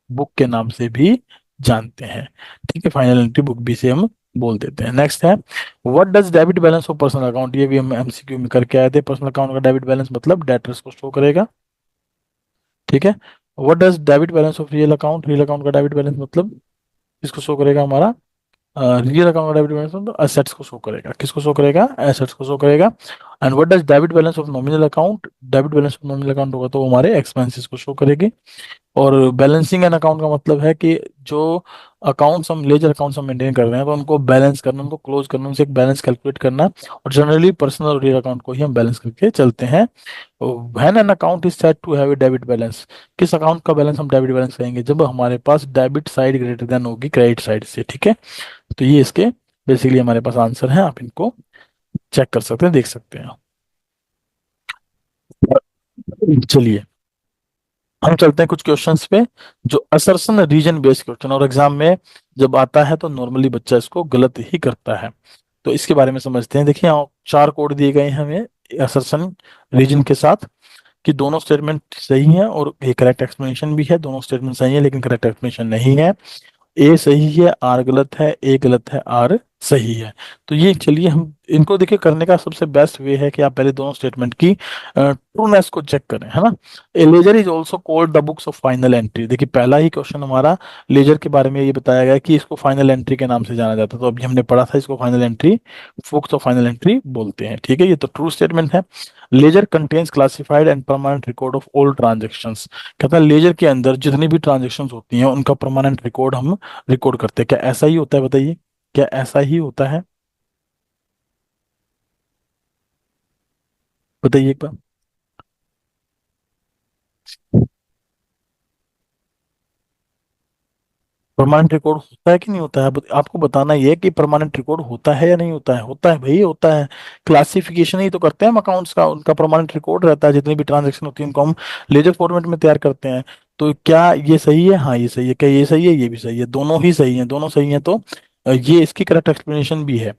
book के नाम से भी जानते हैं। ठीक है, फाइनल एंट्री बुक भी से हम बोल देते हैं। नेक्स्ट है, what does debit balance of personal account, ये भी हम एमसीक्यू में करके आए थे। पर्सनल अकाउंट का डेबिट बैलेंस मतलब डेटर्स को शो करेगा। ठीक है। What does debit balance of real account, real account का डेबिट बैलेंस मतलब इसको शो करेगा हमारा रियल अकाउंट का डेबिट बैलेंस मतलब एसेट्स को शो करेगा। किसको शो करेगा, एसेट्स को शो करेगा। And what does debit balance of nominal account, debit balance of nominal account होगा तो वो हमारे एक्सपेंसेस को शो करेगी। और बैलेंसिंग एन अकाउंट का मतलब है कि जो अकाउंट्स हम, लेजर अकाउंट्स हम मेंटेन कर रहे हैं तो उनको बैलेंस करना, उनको क्लोज करना, उनसे एक बैलेंस कैलकुलेट करना। और जनरली पर्सनल और रियल अकाउंट को ही हम बैलेंस करके चलते हैं। When an account is said to have a debit balance, किस अकाउंट का बैलेंस हम डेबिट बैलेंस कहेंगे, जब हमारे पास डेबिट साइड ग्रेटर देन होगी क्रेडिट साइड से। ठीक है, तो ये इसके बेसिकली हमारे पास आंसर है, आप इनको चेक कर सकते हैं, देख सकते हैं। चलिए हम चलते हैं कुछ क्वेश्चंस पे, जो असर्शन रीजन बेस्ड क्वेश्चन, और एग्जाम में जब आता है तो नॉर्मली बच्चा इसको गलत ही करता है। तो इसके बारे में समझते हैं। देखिए यहाँ 4 कोड दिए गए हैं हमें असर्शन रीजन के साथ, कि दोनों स्टेटमेंट सही है और एक करेक्ट एक्सप्लेनेशन भी है। दोनों स्टेटमेंट सही है लेकिन करेक्ट एक्सप्लेनेशन नहीं है। ए सही है, आर गलत है, ए गलत है, आर सही है। तो ये चलिए हम इनको देखिए, करने का सबसे बेस्ट वे है कि आप पहले दोनों स्टेटमेंट की ट्रूनेस को चेक करें, है ना। A ledger is also called the books of final entry. देखिए पहला ही क्वेश्चन हमारा लेजर के बारे में ये बताया गया कि इसको फाइनल एंट्री के नाम से जाना जाता है। तो अभी हमने पढ़ा था इसको final entry, books of final entry बोलते हैं। ठीक है, ये तो ट्रू स्टेटमेंट है। Ledger contains classified and permanent record of all transactions. कहता है लेजर के अंदर जितनी भी ट्रांजेक्शन होती हैं उनका परमानेंट रिकॉर्ड हम रिकॉर्ड करते हैं। क्या ऐसा ही होता है, बताइए, क्या ऐसा ही होता है, बताइए एक बार। परमानेंट रिकॉर्ड होता है कि नहीं होता है, आपको बताना ये है कि परमानेंट रिकॉर्ड होता है या नहीं होता है। होता है भाई, होता है। क्लासिफिकेशन ही तो करते हैं हम अकाउंट्स का, उनका परमानेंट रिकॉर्ड रहता है। जितनी भी ट्रांजेक्शन होती है उनको हम लेजर फॉर्मेट में तैयार करते हैं। तो क्या ये सही है, हाँ ये सही है। क्या ये सही है, ये भी सही है, दोनों ही सही है, दोनों सही है। तो ये इसकी करेक्ट एक्सप्लेनेशन भी है।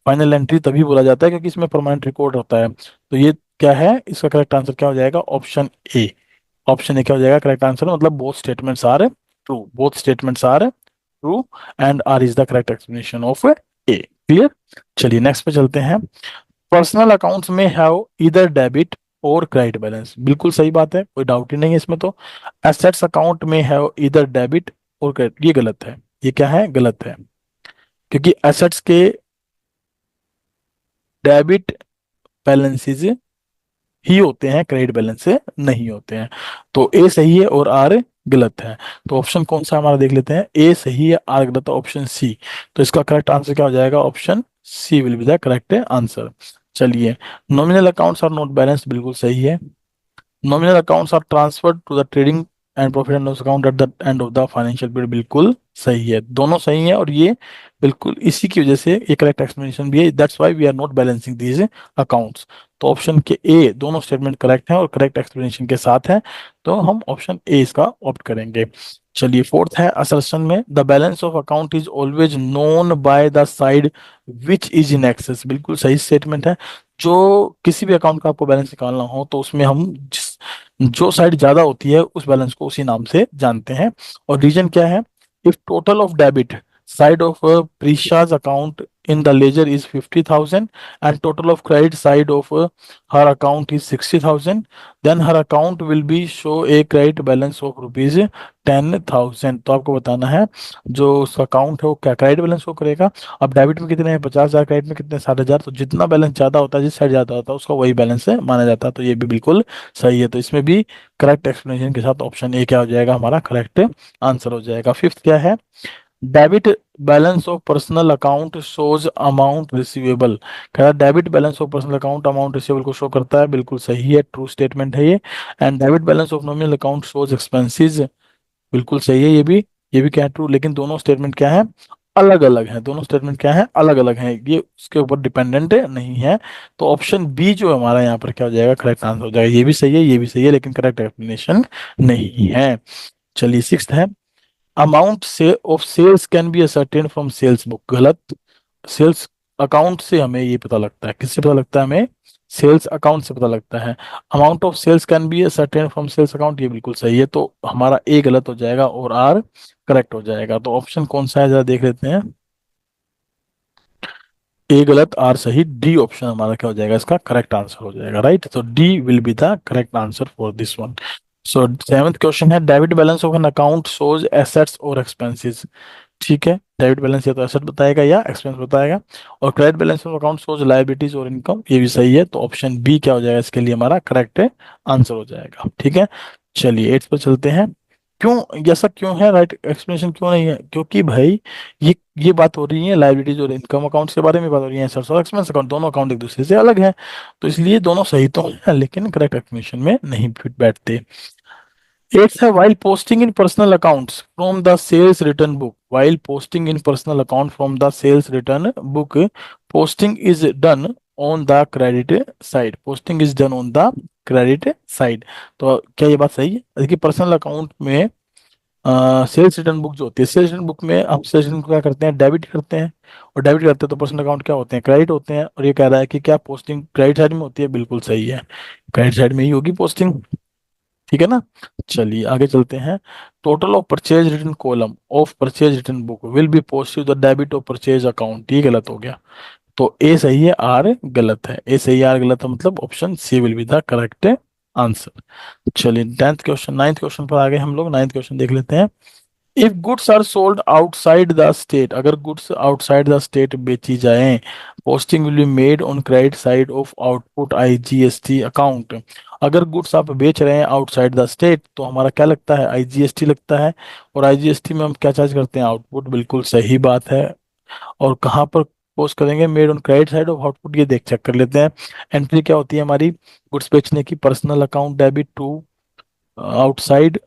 फाइनल एंट्री तभी बोला जाता है क्योंकि इसमें परमानेंट रिकॉर्ड होता है। तो ये क्या है, इसका करेक्ट आंसर क्या हो जाएगा, ऑप्शन ए। ऑप्शन ए क्या हो जाएगा करेक्ट आंसर, मतलब both statements are true, both statements are true and R is the correct explanation of A. Clear. चलिए नेक्स्ट पे चलते हैं। पर्सनल अकाउंट्स में हैव इधर डेबिट और क्रेडिट बैलेंस, बिल्कुल सही बात है, कोई डाउट ही नहीं है इसमें। तो एसेट्स अकाउंट में हैव इधर डेबिट और क्रेडिट, ये गलत है। ये क्या है, गलत है, क्योंकि एसेट्स के डेबिट बैलेंसेज ही होते हैं, क्रेडिट बैलेंस से नहीं होते हैं। तो ए सही है और आर गलत है। तो ऑप्शन कौन सा हमारा देख लेते हैं, ए सही है, आर गलत है, ऑप्शन सी। तो इसका करेक्ट आंसर क्या हो जाएगा, option C will be the correct answer. चलिए, nominal accounts are not balance, बिल्कुल सही है। Nominal accounts are transferred to the trading and profit and loss account at the end of the financial period, बिल्कुल सही है, दोनों सही है। और ये बिल्कुल इसी की वजह से ये करेक्ट एक्सप्लेनेशन भी है, that's why we are not balancing these accounts. तो ऑप्शन के ए दोनों स्टेटमेंट करेक्ट है और करेक्ट एक्सप्लेनेशन के साथ है, तो हम ऑप्शन ए इसका ऑप्ट करेंगे। चलिए फोर्थ है, असर्शन में the balance of account is always known by the side which is in excess, बिल्कुल सही स्टेटमेंट है। जो किसी भी अकाउंट का आपको बैलेंस निकालना हो तो उसमें हम जो साइड ज्यादा होती है उस बैलेंस को उसी नाम से जानते हैं। और रीजन क्या है, if total of debit side of Prisha's account in the ledger is 50,000 and total of credit side of her account is 60,000, then her account will be show a credit balance of rupees 10,000। तो आपको बताना है जो उसका अकाउंट है वो क्या क्रेडिट बैलेंस शो करेगा। अब डेबिट में कितने हैं, 50,000, क्रेडिट में कितने, 60,000। तो जितना बैलेंस ज्यादा होता है, जिस साइड ज्यादा होता है उसका वही बैलेंस है माना जाता है। तो ये भी बिल्कुल सही है। तो इसमें भी करेक्ट एक्सप्लेनेशन के साथ ऑप्शन ए क्या हो जाएगा, हमारा करेक्ट आंसर हो जाएगा। फिफ्थ क्या है, debit balance of personal account shows amount receivable. कह debit balance of personal account amount receivable को शो करता है, बिल्कुल सही है, ट्रू स्टेटमेंट है ये। And debit balance of nominal account shows expenses, बिल्कुल सही है ये भी। ये भी क्या है, ट्रू। लेकिन दोनों स्टेटमेंट क्या है, अलग अलग हैं, दोनों स्टेटमेंट क्या है, अलग अलग हैं, ये उसके ऊपर डिपेंडेंट नहीं है। तो ऑप्शन बी जो हमारा यहाँ पर क्या हो जाएगा, करेक्ट आंसर हो जाएगा। ये भी सही है, ये भी सही है, लेकिन करेक्ट एक्सप्लेनेशन नहीं है। चलिए सिक्स्थ है, अमाउंट से of sales can be ascertain from sales book, गलत। सेल्स अकाउंट से हमें ये पता लगता है, किससे पता लगता है हमें, सेल्स अकाउंट से पता लगता है। Amount of sales can be ascertain from sales account, ये बिल्कुल सही है, तो हमारा ए गलत हो जाएगा और आर करेक्ट हो जाएगा। तो ऑप्शन कौन सा है जरा देख लेते हैं। ए गलत आर सही, डी ऑप्शन हमारा क्या हो जाएगा, इसका करेक्ट आंसर हो जाएगा, राइट। तो D will be the correct answer for this one. So seventh question है, debit balance of an account shows assets और एक्सपेंसेस। ठीक है, डेबिट बैलेंस या तो एसेट बताएगा या एक्सपेंस बताएगा। और credit balance of account shows liabilities और इनकम, ये भी सही है, तो ऑप्शन बी क्या हो जाएगा इसके लिए हमारा करेक्ट आंसर हो जाएगा। ठीक है, चलिए एट्थ पर चलते हैं। क्यों, ऐसा क्यों है, राइट एक्सप्लेनेशन क्यों नहीं है, क्योंकि भाई ये बात हो रही है लायबिलिटीज और इनकम अकाउंट्स के बारे में बात हो रही है, एसेट्स और एक्सपेंस अकाउंट दोनों अकाउंट एक दूसरे से अलग हैं। तो इसलिए दोनों सही तो है, लेकिन करेक्ट एक्सप्लेनेशन में नहीं फिट बैठते। Eighth है, while posting in personal accounts from the sales return book, while posting in personal account from the sales return book, posting is done on the credit side, posting is done on the credit side। तो क्या ये बात सही है, देखिए पर्सनल अकाउंट में सेल्स रिटर्न बुक जो होती है, सेल्स रिटर्न बुक में हम सेल्स रिटर्न को क्या करते हैं, डेबिट करते हैं, और डेबिट करते हैं तो पर्सनल अकाउंट क्या होते हैं, क्रेडिट होते हैं। और ये कह रहा है कि क्या पोस्टिंग क्रेडिट साइड में होती है, बिल्कुल सही है, क्रेडिट साइड में ही होगी पोस्टिंग। ठीक है ना, चलिए आगे चलते हैं। Total of purchase return column of purchase return book will be post to the debit of purchase account, ये गलत हो गया। तो ए सही है, आर गलत है, ए सही है आर गलत है, मतलब option C will be the correct answer. चलिए टेंथ क्वेश्चन, नाइन्थ क्वेश्चन पर आ गए हम लोग, नाइन्थ क्वेश्चन देख लेते हैं। If goods are sold outside the state, अगर गुड्स आउटसाइड द स्टेट बेची जाएं, posting will be made on credit side of output IGST account. अगर गुड्स आप बेच रहे हैं आउटसाइड द स्टेट तो हमारा क्या लगता है, आईजीएसटी लगता है। और आईजीएसटी में हम क्या चार्ज करते हैं, आउटपुट, बिल्कुल सही बात है। और कहाँ पर पोस्ट करेंगे, made on credit side of output, ये देख चेक कर लेते हैं। एंट्री क्या होती है हमारी, गुड्स बेचने की, personal account debit to outside,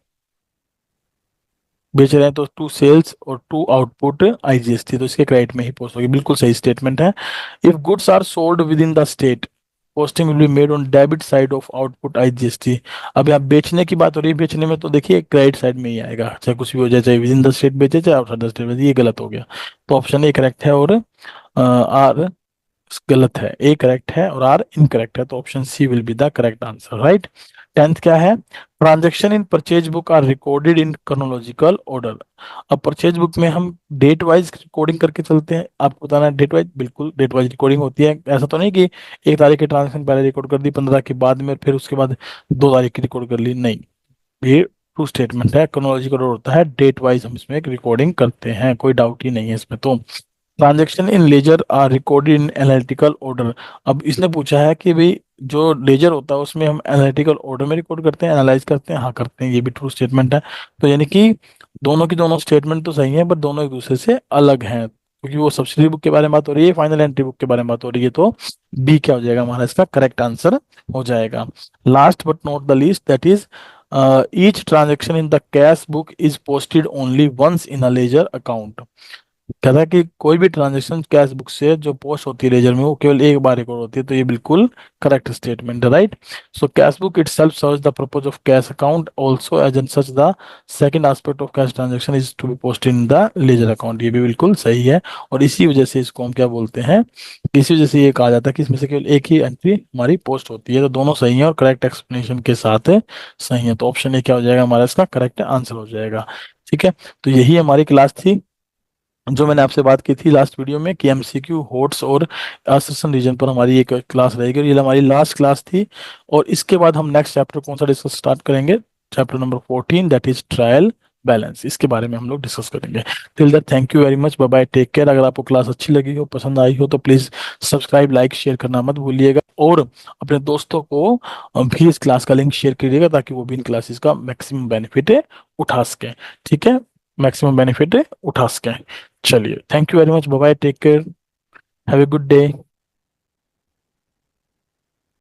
बेच रहे हैं तो टू सेल्स, और टू आउटपुट आईजीएसटी, तो इसके क्रेडिट में ही पोस्ट होगी, बिल्कुल सही स्टेटमेंट है। If goods are sold within the state, posting will be made on debit side of output IGST. अब यहाँ बेचने की बात हो रही है, बेचने में तो देखिए क्रेडिट साइड में ही आएगा, चाहे कुछ भी हो जाए, चाहे विद इन द स्टेट बेचे चाहे आउटसाइड द स्टेट बेचे, ये गलत हो गया। तो ऑप्शन ए करेक्ट है और आर गलत है, ए करेक्ट है और आर इनकरेक्ट है, तो option C will be the correct answer, right. Tenth क्या है, transaction in purchase book are recorded in chronological order. अब परचेज बुक में हम डेट वाइज रिकॉर्डिंग करके चलते हैं, आपको बताना है डेट वाइज, बिल्कुल डेट वाइज रिकॉर्डिंग होती है। ऐसा तो नहीं कि 1 तारीख की ट्रांजेक्शन पहले रिकॉर्ड कर दी, 15 के बाद में, और फिर उसके बाद 2 तारीख की रिकॉर्ड कर ली, नहीं। ये ट्रू स्टेटमेंट है, क्रोनोलॉजिकल ऑर्डर होता है, डेट वाइज हम इसमें एक रिकॉर्डिंग करते हैं, कोई डाउट ही नहीं है इसमें। तो transaction in ledger are recorded in analytical order. अब इसने पूछा है कि भाई जो लेजर होता है उसमें हम एनालिटिकल ऑर्डर में रिकॉर्ड करते हैं, एनालाइज करते हैं, हाँ करते हैं, ये भी ट्रू स्टेटमेंट है। तो यानी कि दोनों की दोनों स्टेटमेंट तो सही है, बट दोनों एक दूसरे से अलग हैं, क्योंकि वो सब्सिडी बुक के बारे में बात हो रही है, फाइनल एंट्री बुक के बारे में बात हो रही है, तो बी क्या हो जाएगा हमारा इसका करेक्ट आंसर हो जाएगा। Last but not the least, that is each transaction in the cash book is posted only once in a ledger account. कहता है कि कोई भी ट्रांजेक्शन कैश बुक से जो पोस्ट होती है लेजर में वो केवल एक बार रिकॉर्ड होती है, तो ये बिल्कुल करेक्ट स्टेटमेंट है, right. So cash book itself serves the purpose of cash account also as an such the second aspect of cash transaction is to be posted in the ledger account, ये भी बिल्कुल सही है। और इसी वजह से इसको हम क्या बोलते हैं, इसी वजह से ये कहा जाता है कि इसमें से केवल एक ही एंट्री हमारी पोस्ट होती है, तो दोनों सही है और करेक्ट एक्सप्लेनेशन के साथ सही है, तो ऑप्शन ए क्या हो जाएगा हमारा इसका करेक्ट आंसर हो जाएगा। ठीक है, तो यही हमारी क्लास थी, जो मैंने आपसे बात की थी लास्ट वीडियो में कि एमसीक्यू होट्स और असर्शन रीजन पर हमारी एक क्लास रहेगी, और ये हमारी लास्ट क्लास थी। और इसके बाद हम नेक्स्ट चैप्टर कौन सा डिस्कस स्टार्ट करेंगे, chapter number 14, that is trial balance, इसके बारे में हम लोग डिस्कस करेंगे। Till that thank you very much, bye bye, take care. अगर आपको क्लास अच्छी लगी हो, पसंद आई हो, तो प्लीज़ सब्सक्राइब, लाइक, शेयर करना मत भूलिएगा, और अपने दोस्तों को भी इस क्लास का लिंक शेयर करिएगा, ताकि वो भी इन क्लासेस का मैक्सिमम बेनिफिट उठा सकें। ठीक है, मैक्सिमम बेनिफिट उठा सकें। चलिए, thank you very much, bye bye, take care, have a good day.